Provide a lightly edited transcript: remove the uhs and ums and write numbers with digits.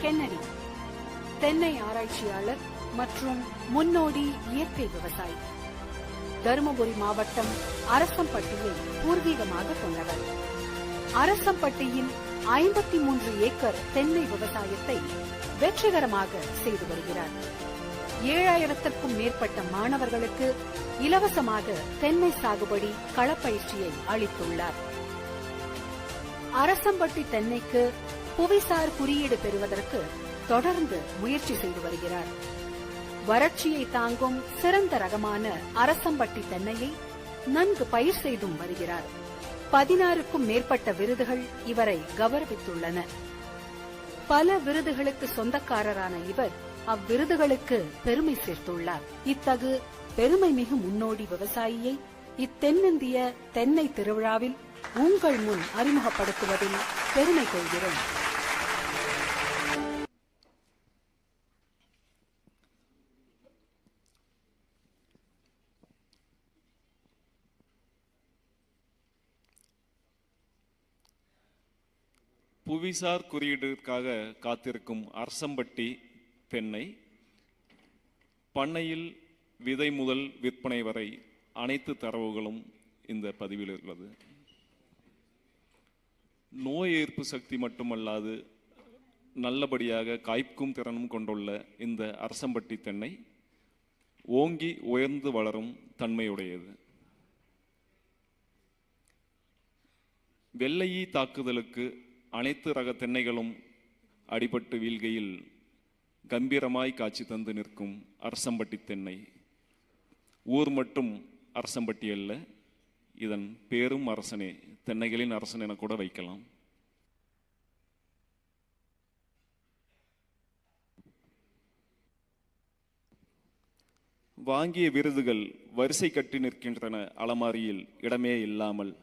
Kennedy தென்னை ஆராய்ச்சியாளர் மற்றும் முன்னோடி இயற்கை விவசாயி. தருமபுரி மாவட்டம் அரசம்பட்டியை பூர்வீகமாக கொண்டவர். அரசம்பட்டியில் 53 ஏக்கர் தென்னை விவசாயத்தை வெற்றிகரமாக செய்து வருகிறார். 7000க்கும் மேற்பட்ட மாணவர்களுக்கு இலவசமாக தென்னை சாகுபடி களப்பயிற்சியை அளித்துள்ளார். அரசம்பட்டி தென்னைக்கு புவிசார் குறியீடு பெறுவதற்கு தொடர்ந்து முயற்சி செய்து வருகிறார். வறட்சியை தாங்கும் சிறந்த ரகமான அரசம்பட்டி தென்னையை நன்கு பயிர் செய்தும் வருகிறார். 16க்கும் மேற்பட்ட விருதுகள் இவரை கௌரவித்துள்ளன. பல விருதுகளுக்கு சொந்தக்காரரான இவர் அவ்விருதுகளுக்கு பெருமை சேர்த்துள்ளார். இத்தகு பெருமை மிகு முன்னோடி விவசாயியை இத்தென்னிந்திய தென்னை திருவிழாவில் உங்கள் முன் அறிமுகப்படுத்துவதில் பெருமை கொள்கிறோம். புவிசார் குறியீட்டிற்காக காத்திருக்கும் அரசம்பட்டி தென்னை பண்ணையில் விதை முதல் விற்பனை வரை அனைத்து தரவுகளும் இந்த பதிவில் உள்ளது. நோய் எதிர்ப்பு சக்தி மட்டுமல்லாது நல்லபடியாக காய்க்கும் திறனும் கொண்டுள்ள இந்த அரசம்பட்டி தென்னை ஓங்கி உயர்ந்து வளரும் தன்மையுடையது. வெள்ளையீ தாக்குதலுக்கு அனைத்து ரக தென்னைகளும் அடிபட்டு வீழ்கையில் கம்பீரமாய் காட்சி தந்து நிற்கும் அரசம்பட்டி தென்னை ஊர் மட்டும் அரசம்பட்டி அல்ல, இதன் பேரும் அரசனே, தென்னைகளின் அரசன் என கூட வைக்கலாம். வாங்கிய விருதுகள் வரிசை கட்டி நிற்கின்றன அலமாரியில் இடமே இல்லாமல்.